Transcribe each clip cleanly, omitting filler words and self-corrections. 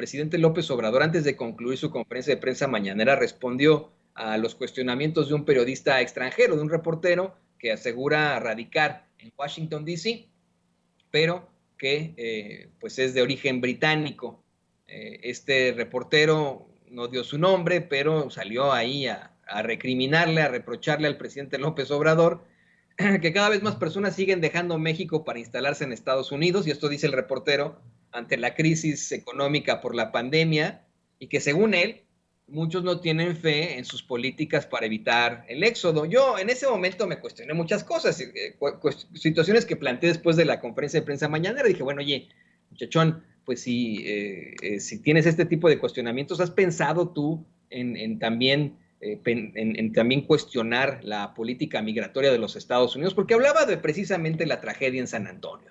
presidente López Obrador, antes de concluir su conferencia de prensa mañanera, respondió a los cuestionamientos de un periodista extranjero, de un reportero que asegura radicar en Washington, D.C., pero que pues es de origen británico. Este reportero no dio su nombre, pero salió ahí a recriminarle, a reprocharle al presidente López Obrador que cada vez más personas siguen dejando México para instalarse en Estados Unidos, y esto dice el reportero, ante la crisis económica por la pandemia, y que según él, muchos no tienen fe en sus políticas para evitar el éxodo. Yo en ese momento me cuestioné muchas cosas, situaciones que planteé después de la conferencia de prensa mañanera. Dije, bueno, oye, muchachón, pues si tienes este tipo de cuestionamientos, ¿has pensado tú en también en también cuestionar la política migratoria de los Estados Unidos? Porque hablaba de precisamente la tragedia en San Antonio,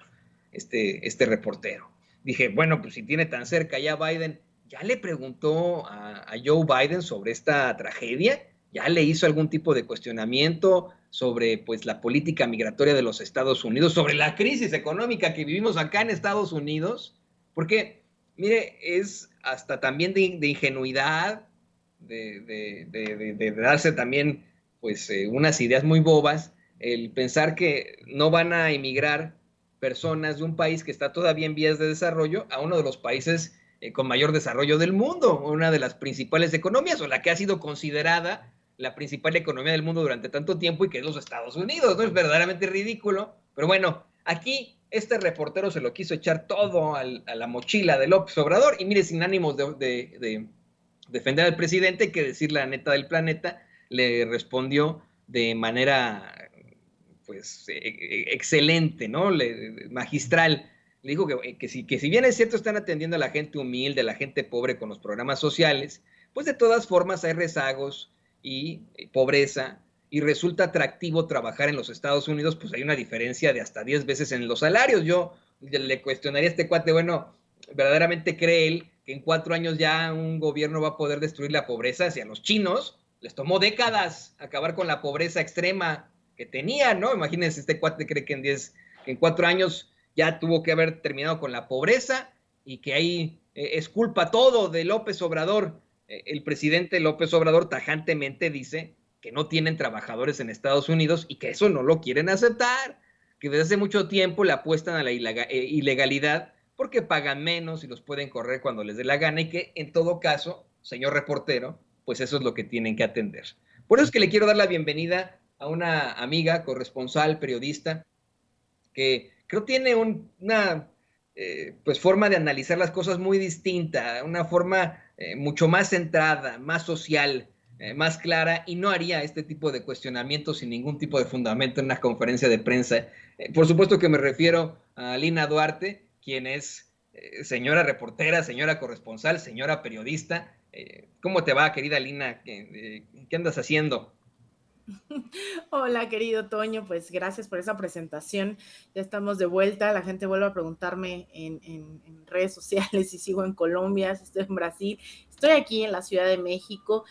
este reportero. Dije, bueno, pues si tiene tan cerca ya Biden, ¿ya le preguntó a Joe Biden sobre esta tragedia? ¿Ya le hizo algún tipo de cuestionamiento sobre pues la política migratoria de los Estados Unidos, sobre la crisis económica que vivimos acá en Estados Unidos? Porque, mire, es hasta también de ingenuidad, de darse también pues unas ideas muy bobas, el pensar que no van a emigrar personas de un país que está todavía en vías de desarrollo a uno de los países con mayor desarrollo del mundo, una de las principales economías, o la que ha sido considerada la principal economía del mundo durante tanto tiempo, y que es los Estados Unidos, ¿no? Es verdaderamente ridículo, pero bueno, aquí este reportero se lo quiso echar todo a la mochila de López Obrador, y mire, sin ánimos de defender al presidente, que decir la neta del planeta, le respondió de manera pues excelente, ¿no? Magistral. Le dijo que si bien es cierto están atendiendo a la gente humilde, a la gente pobre con los programas sociales, pues de todas formas hay rezagos y pobreza, y resulta atractivo trabajar en los Estados Unidos, pues hay una diferencia de hasta 10 veces en los salarios. Yo le cuestionaría a este cuate, bueno, ¿verdaderamente cree él que en 4 años ya un gobierno va a poder destruir la pobreza? Si a los chinos les tomó décadas acabar con la pobreza extrema que tenían, ¿no? Imagínense, este cuate cree que en 4 años ya tuvo que haber terminado con la pobreza, y que ahí es culpa todo de López Obrador. El presidente López Obrador tajantemente dice que no tienen trabajadores en Estados Unidos y que eso no lo quieren aceptar, que desde hace mucho tiempo le apuestan a la ilegalidad porque pagan menos y los pueden correr cuando les dé la gana, y que en todo caso, señor reportero, pues eso es lo que tienen que atender. Por eso es que le quiero dar la bienvenida a una amiga, corresponsal, periodista, que creo tiene una pues forma de analizar las cosas muy distinta, una forma mucho más centrada, más social, más clara, y no haría este tipo de cuestionamientos sin ningún tipo de fundamento en una conferencia de prensa. Por supuesto que me refiero a Lina Duarte, quien es señora reportera, señora corresponsal, señora periodista. ¿Cómo te va, querida Lina? ¿Qué andas haciendo? Hola, querido Toño, pues gracias por esa presentación. Ya estamos de vuelta. La gente vuelve a preguntarme en redes sociales si sigo en Colombia, si estoy en Brasil. Estoy aquí en la Ciudad de México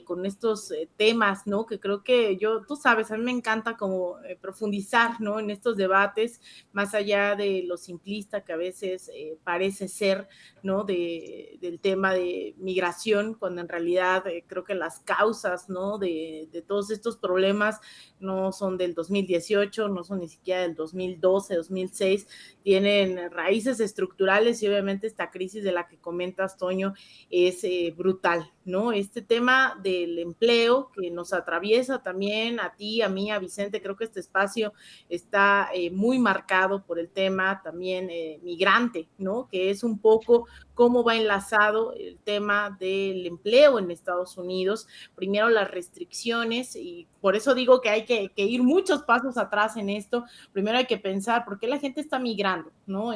con estos temas, ¿no? Que creo que tú sabes, a mí me encanta como profundizar, ¿no? En estos debates, más allá de lo simplista que a veces parece ser, ¿no? Del tema de migración, cuando en realidad creo que las causas, ¿no? De todos estos problemas no son del 2018, no son ni siquiera del 2012, 2006, tienen raíces estructurales, y obviamente esta crisis de la que comentas, Toño, es brutal, ¿no? Este tema del empleo que nos atraviesa también a ti, a mí, a Vicente, creo que este espacio está muy marcado por el tema también migrante, ¿no? Que es un poco cómo va enlazado el tema del empleo en Estados Unidos. Primero las restricciones, y por eso digo que hay que ir muchos pasos atrás en esto. Primero hay que pensar por qué la gente está migrando, ¿no?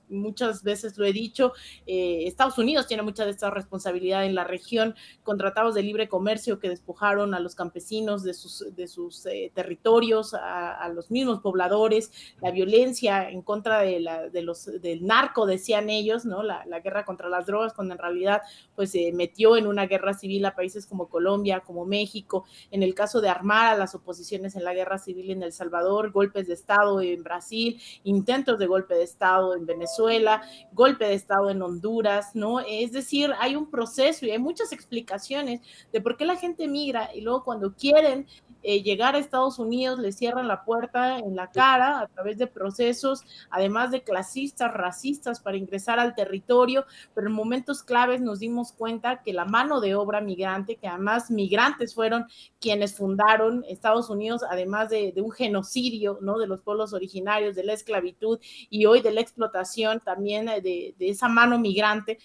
Muchas veces lo he dicho, Estados Unidos tiene mucha de esta responsabilidad en la región, con tratados de libre comercio que despojaron a los campesinos de sus territorios, a los mismos pobladores, la violencia en contra del narco, decían ellos, ¿no? La guerra contra las drogas, cuando en realidad pues se metió en una guerra civil a países como Colombia, como México, en el caso de armar a las oposiciones en la guerra civil en El Salvador, golpes de Estado en Brasil, intentos de golpe de Estado en Venezuela, golpe de Estado en Honduras, ¿no? Es decir, hay un proceso y hay muchas explicaciones de por qué la gente migra y luego cuando quieren llegar a Estados Unidos les cierran la puerta en la cara a través de procesos, además de clasistas, racistas, para ingresar al territorio, pero en momentos claves nos dimos cuenta que la mano de obra migrante, que además migrantes fueron quienes fundaron Estados Unidos, además de un genocidio, ¿no? De los pueblos originarios, de la esclavitud y hoy de la explotación también de esa mano migrante,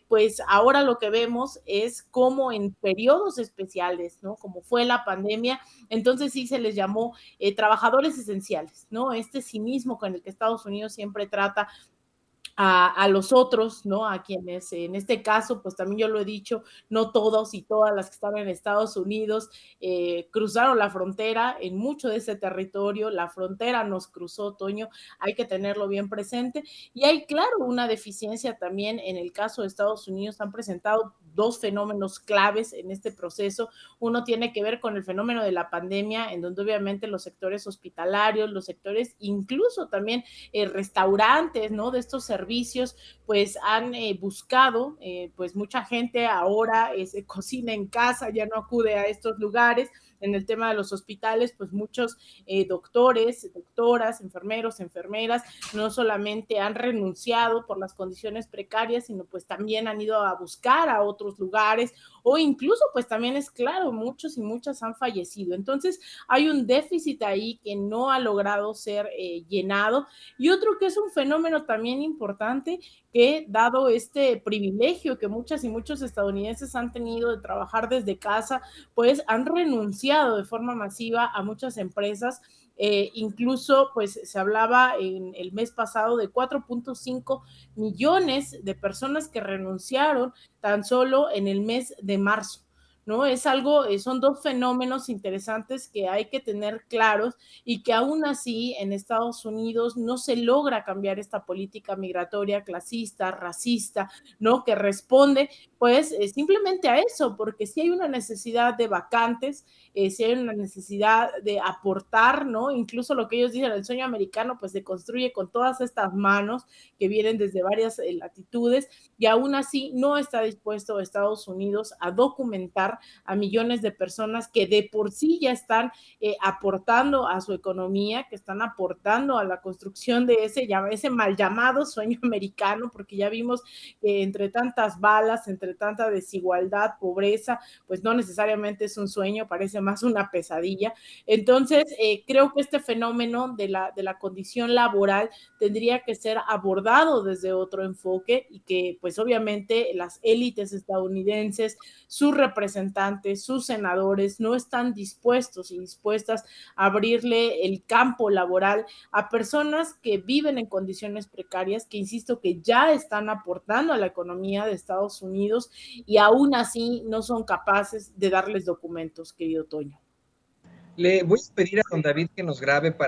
pues ahora lo que vemos es cómo en periodos especiales, ¿no? Como fue la pandemia, entonces sí se les llamó trabajadores esenciales, ¿no? Este cinismo con el que Estados Unidos siempre trata a los otros, ¿no? A quienes en este caso, pues también yo lo he dicho, no todos y todas las que están en Estados Unidos cruzaron la frontera en mucho de ese territorio, la frontera nos cruzó, Toño, hay que tenerlo bien presente y hay, claro, una deficiencia también en el caso de Estados Unidos, han presentado dos fenómenos claves en este proceso, uno tiene que ver con el fenómeno de la pandemia, en donde obviamente los sectores hospitalarios, los sectores incluso también restaurantes, ¿no? De estos servicios, pues han buscado, pues mucha gente ahora se cocina en casa, ya no acude a estos lugares. En el tema de los hospitales, pues muchos doctores, doctoras, enfermeros, enfermeras, no solamente han renunciado por las condiciones precarias, sino pues también han ido a buscar a otros lugares o incluso pues también es claro, muchos y muchas han fallecido. Entonces hay un déficit ahí que no ha logrado ser llenado y otro que es un fenómeno también importante que dado este privilegio que muchas y muchos estadounidenses han tenido de trabajar desde casa, pues han renunciado de forma masiva a muchas empresas. Incluso pues se hablaba en el mes pasado de 4.5 millones de personas que renunciaron tan solo en el mes de marzo. ¿No? Es algo, son dos fenómenos interesantes que hay que tener claros y que aún así en Estados Unidos no se logra cambiar esta política migratoria clasista, racista, ¿no? Que responde pues simplemente a eso, porque si hay una necesidad de vacantes, si hay una necesidad de aportar, ¿no? Incluso lo que ellos dicen, el sueño americano pues se construye con todas estas manos que vienen desde varias latitudes y aún así no está dispuesto Estados Unidos a documentar a millones de personas que de por sí ya están aportando a su economía, que están aportando a la construcción de ese mal llamado sueño americano, porque ya vimos que entre tantas balas, entre tanta desigualdad, pobreza, pues no necesariamente es un sueño, parece más una pesadilla. Entonces, creo que este fenómeno de la condición laboral tendría que ser abordado desde otro enfoque y que pues obviamente las élites estadounidenses, sus representantes, sus senadores no están dispuestos y dispuestas a abrirle el campo laboral a personas que viven en condiciones precarias, que insisto que ya están aportando a la economía de Estados Unidos y aún así no son capaces de darles documentos, querido Toño. Le voy a pedir a don David que nos grabe para